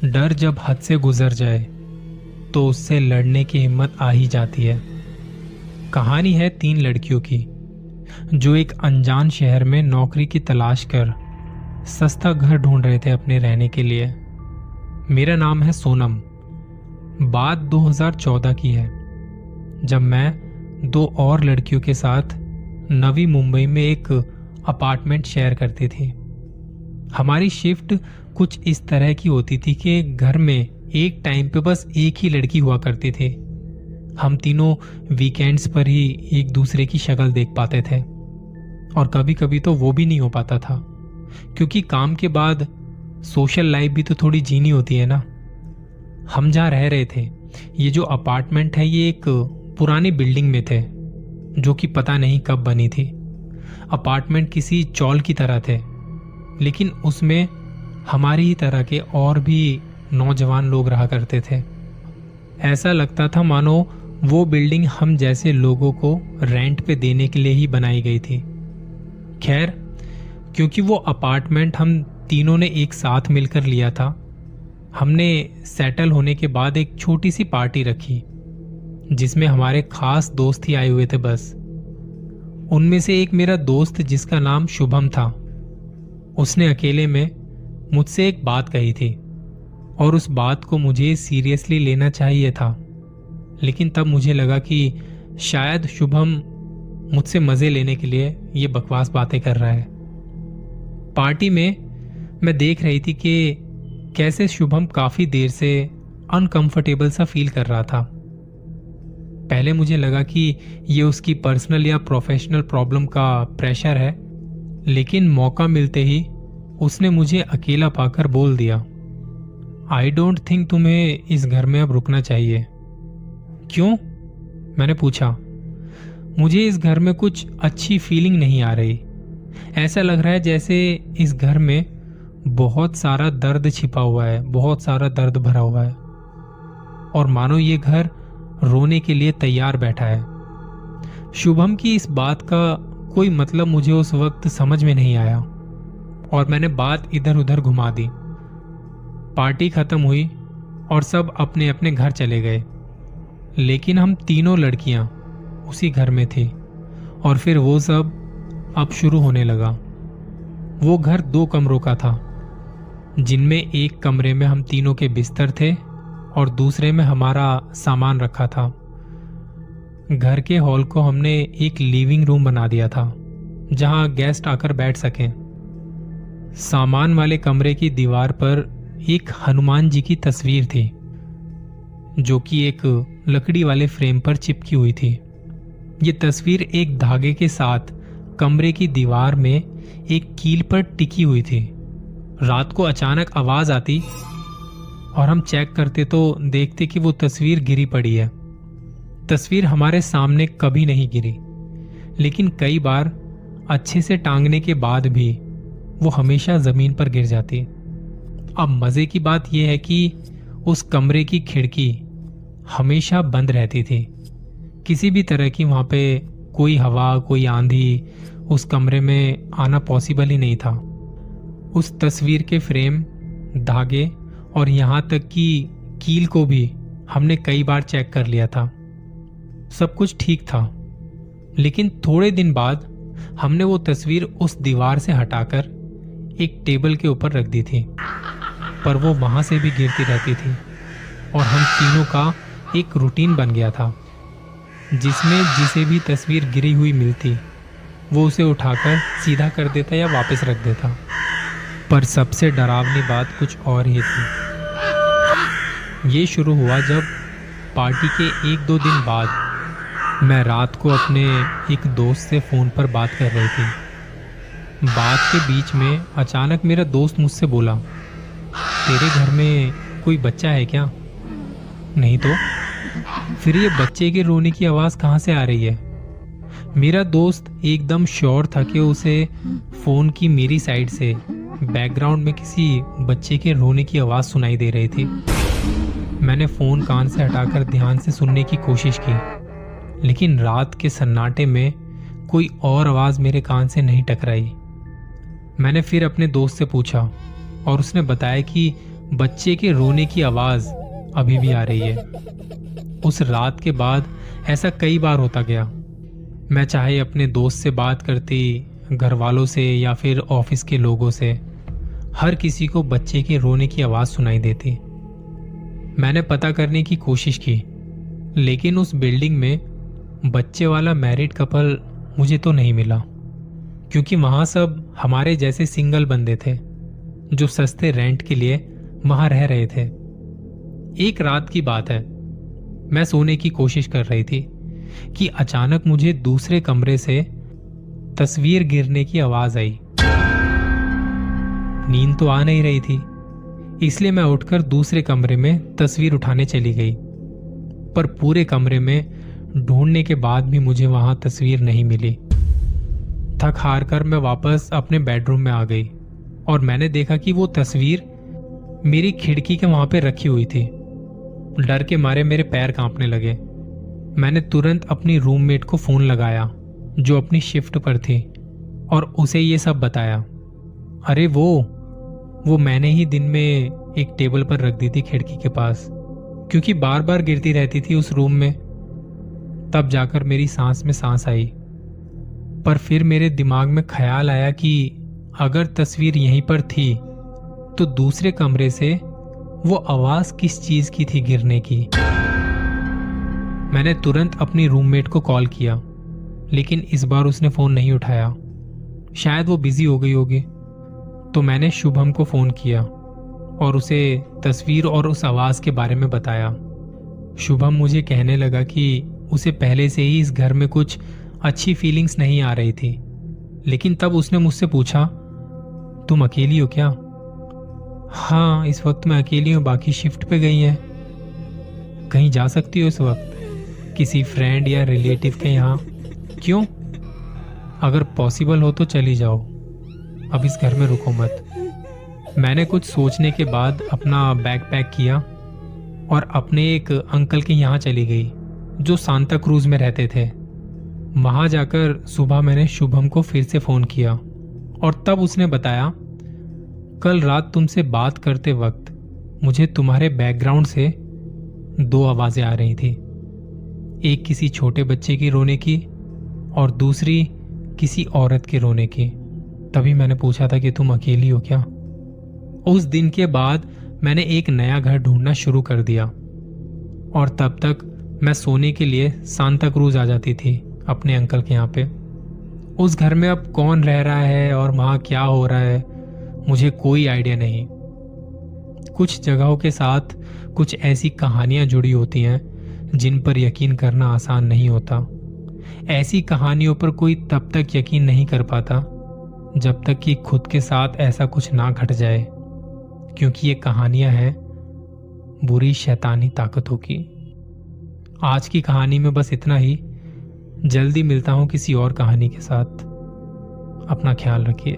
डर जब हद से गुजर जाए तो उससे लड़ने की हिम्मत आ ही जाती है। कहानी है 3 लड़कियों की जो एक अनजान शहर में नौकरी की तलाश कर सस्ता घर ढूंढ रहे थे अपने रहने के लिए। मेरा नाम है सोनम। बात 2014 की है, जब मैं 2 और लड़कियों के साथ नवी मुंबई में एक अपार्टमेंट शेयर करती थी। हमारी शिफ्ट कुछ इस तरह की होती थी कि घर में एक टाइम पे बस एक ही लड़की हुआ करती थी। हम तीनों वीकेंड्स पर ही एक दूसरे की शक्ल देख पाते थे, और कभी कभी तो वो भी नहीं हो पाता था, क्योंकि काम के बाद सोशल लाइफ भी तो थोड़ी जीनी होती है ना। हम जहाँ रह रहे थे, ये जो अपार्टमेंट है, ये एक पुरानी बिल्डिंग में थे जो कि पता नहीं कब बनी थी। अपार्टमेंट किसी चौल की तरह थे, लेकिन उसमें हमारी ही तरह के और भी नौजवान लोग रहा करते थे। ऐसा लगता था मानो वो बिल्डिंग हम जैसे लोगों को रेंट पे देने के लिए ही बनाई गई थी। खैर, क्योंकि वो अपार्टमेंट हम तीनों ने एक साथ मिलकर लिया था, हमने सेटल होने के बाद एक छोटी सी पार्टी रखी जिसमें हमारे खास दोस्त ही आए हुए थे। बस उनमें से एक मेरा दोस्त जिसका नाम शुभम था, उसने अकेले में मुझसे एक बात कही थी, और उस बात को मुझे सीरियसली लेना चाहिए था, लेकिन तब मुझे लगा कि शायद शुभम मुझसे मजे लेने के लिए ये बकवास बातें कर रहा है। पार्टी में मैं देख रही थी कि कैसे शुभम काफी देर से अनकंफर्टेबल सा फील कर रहा था। पहले मुझे लगा कि ये उसकी पर्सनल या प्रोफेशनल प्रॉब्लम का प्रेशर है, लेकिन मौका मिलते ही उसने मुझे अकेला पाकर बोल दिया, आई डोंट थिंक तुम्हें इस घर में अब रुकना चाहिए। क्यों? मैंने पूछा। मुझे इस घर में कुछ अच्छी फीलिंग नहीं आ रही। ऐसा लग रहा है जैसे इस घर में बहुत सारा दर्द छिपा हुआ है, बहुत सारा दर्द भरा हुआ है, और मानो ये घर रोने के लिए तैयार बैठा है। शुभम की इस बात का कोई मतलब मुझे उस वक्त समझ में नहीं आया, और मैंने बात इधर उधर घुमा दी। पार्टी खत्म हुई और सब अपने अपने घर चले गए, लेकिन हम तीनों लड़कियां उसी घर में थी। और फिर वो सब अब शुरू होने लगा। वो घर 2 कमरों का था, जिनमें एक कमरे में हम तीनों के बिस्तर थे और दूसरे में हमारा सामान रखा था। घर के हॉल को हमने एक लिविंग रूम बना दिया था, जहां गेस्ट आकर बैठ सकें। सामान वाले कमरे की दीवार पर एक हनुमान जी की तस्वीर थी, जो कि एक लकड़ी वाले फ्रेम पर चिपकी हुई थी। ये तस्वीर एक धागे के साथ कमरे की दीवार में एक कील पर टिकी हुई थी। रात को अचानक आवाज आती और हम चेक करते तो देखते कि वो तस्वीर गिरी पड़ी है। तस्वीर हमारे सामने कभी नहीं गिरी, लेकिन कई बार अच्छे से टांगने के बाद भी वो हमेशा जमीन पर गिर जाती। अब मजे की बात यह है कि उस कमरे की खिड़की हमेशा बंद रहती थी। किसी भी तरह की वहां पे कोई हवा, कोई आंधी उस कमरे में आना पॉसिबल ही नहीं था। उस तस्वीर के फ्रेम, धागे और यहां तक कि कील को भी हमने कई बार चेक कर लिया था। सब कुछ ठीक था, लेकिन थोड़े दिन बाद हमने वो तस्वीर उस दीवार से हटाकर एक टेबल के ऊपर रख दी थी, पर वो वहां से भी गिरती रहती थी, और हम तीनों का एक रूटीन बन गया था, जिसमें जिसे भी तस्वीर गिरी हुई मिलती वो उसे उठाकर सीधा कर देता या वापस रख देता। पर सबसे डरावनी बात कुछ और ही थी। ये शुरू हुआ जब पार्टी के 1-2 दिन बाद मैं रात को अपने एक दोस्त से फोन पर बात कर रही थी। बात के बीच में अचानक मेरा दोस्त मुझसे बोला, तेरे घर में कोई बच्चा है क्या? नहीं तो फिर ये बच्चे के रोने की आवाज कहाँ से आ रही है? मेरा दोस्त एकदम श्योर था कि उसे फोन की मेरी साइड से बैकग्राउंड में किसी बच्चे के रोने की आवाज सुनाई दे रही थी। मैंने फोन कान से हटाकर ध्यान से सुनने की कोशिश की, लेकिन रात के सन्नाटे में कोई और आवाज मेरे कान से नहीं टकराई। मैंने फिर अपने दोस्त से पूछा और उसने बताया कि बच्चे के रोने की आवाज अभी भी आ रही है। उस रात के बाद ऐसा कई बार होता गया। मैं चाहे अपने दोस्त से बात करती, घर वालों से या फिर ऑफिस के लोगों से, हर किसी को बच्चे के रोने की आवाज सुनाई देती। मैंने पता करने की कोशिश की, लेकिन उस बिल्डिंग में बच्चे वाला मैरिड कपल मुझे तो नहीं मिला, क्योंकि वहां सब हमारे जैसे सिंगल बंदे थे जो सस्ते रेंट के लिए वहां रह रहे थे। एक रात की बात है, मैं सोने की कोशिश कर रही थी कि अचानक मुझे दूसरे कमरे से तस्वीर गिरने की आवाज आई। नींद तो आ नहीं रही थी, इसलिए मैं उठकर दूसरे कमरे में तस्वीर उठाने चली गई, पर पूरे कमरे में ढूंढने के बाद भी मुझे वहां तस्वीर नहीं मिली। थक हार कर मैं वापस अपने बेडरूम में आ गई और मैंने देखा कि वो तस्वीर मेरी खिड़की के वहां पे रखी हुई थी। डर के मारे मेरे पैर कांपने लगे। मैंने तुरंत अपनी रूममेट को फोन लगाया जो अपनी शिफ्ट पर थी और उसे ये सब बताया। अरे वो मैंने ही दिन में एक टेबल पर रख दी थी खिड़की के पास, क्योंकि बार बार गिरती रहती थी उस रूम में। तब जाकर मेरी सांस में सांस आई, पर फिर मेरे दिमाग में ख्याल आया कि अगर तस्वीर यहीं पर थी तो दूसरे कमरे से वो आवाज किस चीज की थी गिरने की। मैंने तुरंत अपनी रूममेट को कॉल किया, लेकिन इस बार उसने फोन नहीं उठाया। शायद वो बिजी हो गई होगी। तो मैंने शुभम को फोन किया और उसे तस्वीर और उस आवाज के बारे में बताया। शुभम मुझे कहने लगा कि उसे पहले से ही इस घर में कुछ अच्छी फीलिंग्स नहीं आ रही थी, लेकिन तब उसने मुझसे पूछा, तुम अकेली हो क्या? हाँ, इस वक्त मैं अकेली हूँ, बाकी शिफ्ट पे गई हैं। कहीं जा सकती हो इस वक्त? किसी फ्रेंड या रिलेटिव के यहाँ? क्यों? अगर पॉसिबल हो तो चली जाओ, अब इस घर में रुको मत। मैंने कुछ सोचने के बाद अपना बैग पैक किया और अपने एक अंकल के यहाँ चली गई जो सांता क्रूज में रहते थे। वहां जाकर सुबह मैंने शुभम को फिर से फोन किया और तब उसने बताया, कल रात तुमसे बात करते वक्त मुझे तुम्हारे बैकग्राउंड से 2 आवाजें आ रही थी। एक किसी छोटे बच्चे की रोने की और दूसरी किसी औरत के रोने की। तभी मैंने पूछा था कि तुम अकेली हो क्या? उस दिन के बाद मैंने एक नया घर ढूंढना शुरू कर दिया और तब तक मैं सोने के लिए सांता क्रूज आ जाती थी अपने अंकल के यहाँ पे। उस घर में अब कौन रह रहा है और वहां क्या हो रहा है मुझे कोई आइडिया नहीं। कुछ जगहों के साथ कुछ ऐसी कहानियां जुड़ी होती हैं जिन पर यकीन करना आसान नहीं होता। ऐसी कहानियों पर कोई तब तक यकीन नहीं कर पाता जब तक कि खुद के साथ ऐसा कुछ ना घट जाए, क्योंकि ये कहानियां हैं बुरी शैतानी ताकतों की। आज की कहानी में बस इतना ही। जल्दी मिलता हूं किसी और कहानी के साथ। अपना ख्याल रखिए।